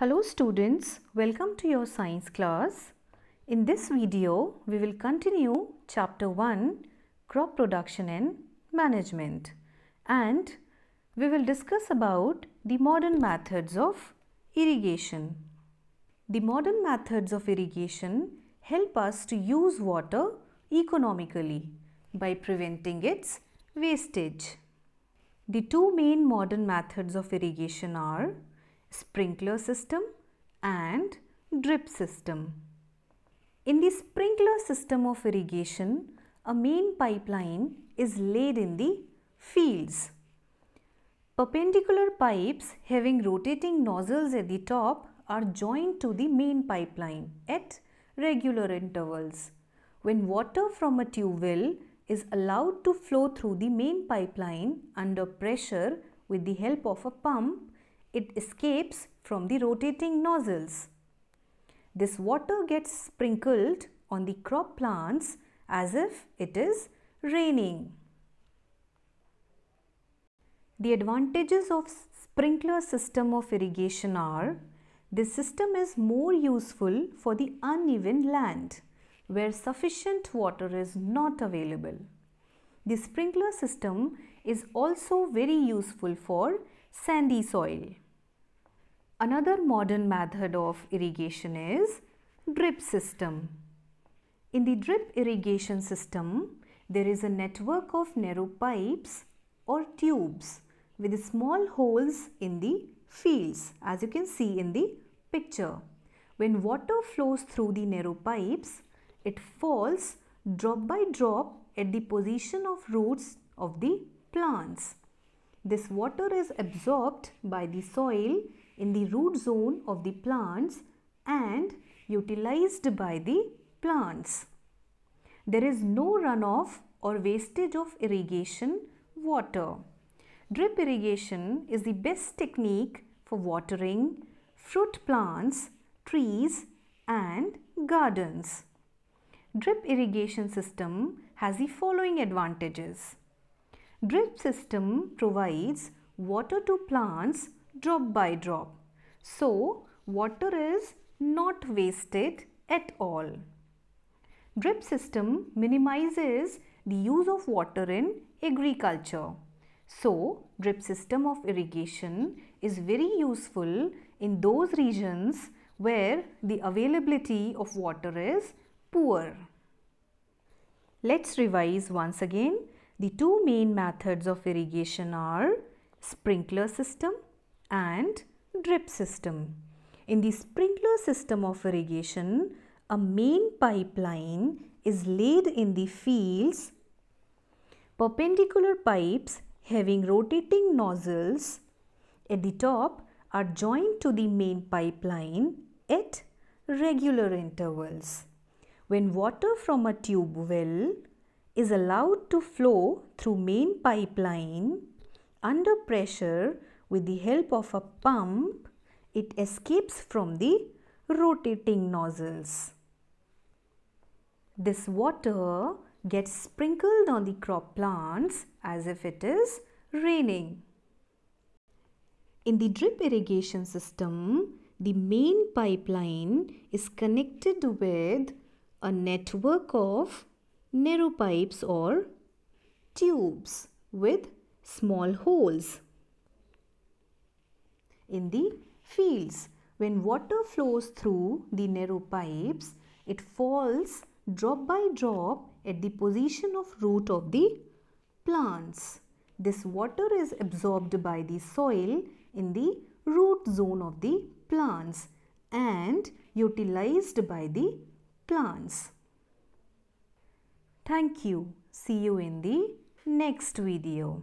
Hello students, welcome to your science class. In this video, we will continue chapter 1, crop production and management, and we will discuss about the modern methods of irrigation. The modern methods of irrigation help us to use water economically by preventing its wastage. The two main modern methods of irrigation are sprinkler system and drip system. In the sprinkler system of irrigation, a main pipeline is laid in the fields. Perpendicular pipes having rotating nozzles at the top are joined to the main pipeline at regular intervals. When water from a tube well is allowed to flow through the main pipeline under pressure with the help of a pump, it escapes from the rotating nozzles. This water gets sprinkled on the crop plants as if it is raining. The advantages of sprinkler system of irrigation are: this system is more useful for the uneven land where sufficient water is not available. The sprinkler system is also very useful for sandy soil. Another modern method of irrigation is drip system. In the drip irrigation system, there is a network of narrow pipes or tubes with small holes in the fields, as you can see in the picture. When water flows through the narrow pipes, it falls drop by drop at the position of roots of the plants. This water is absorbed by the soil in the root zone of the plants and utilized by the plants. There is no runoff or wastage of irrigation water. Drip irrigation is the best technique for watering fruit plants, trees and gardens. Drip irrigation system has the following advantages. Drip system provides water to plants drop by drop. So, water is not wasted at all. Drip system minimizes the use of water in agriculture. So, drip system of irrigation is very useful in those regions where the availability of water is poor. Let's revise once again. The two main methods of irrigation are sprinkler system and drip system. In the sprinkler system of irrigation, a main pipeline is laid in the fields. Perpendicular pipes having rotating nozzles at the top are joined to the main pipeline at regular intervals. When water from a tube well is allowed to flow through main pipeline under pressure with the help of a pump, it escapes from the rotating nozzles. This water gets sprinkled on the crop plants as if it is raining. In the drip irrigation system, the main pipeline is connected with a network of narrow pipes or tubes with small holes in the fields. When water flows through the narrow pipes, it falls drop by drop at the position of root of the plants. This water is absorbed by the soil in the root zone of the plants and utilized by the plants. Thank you. See you in the next video.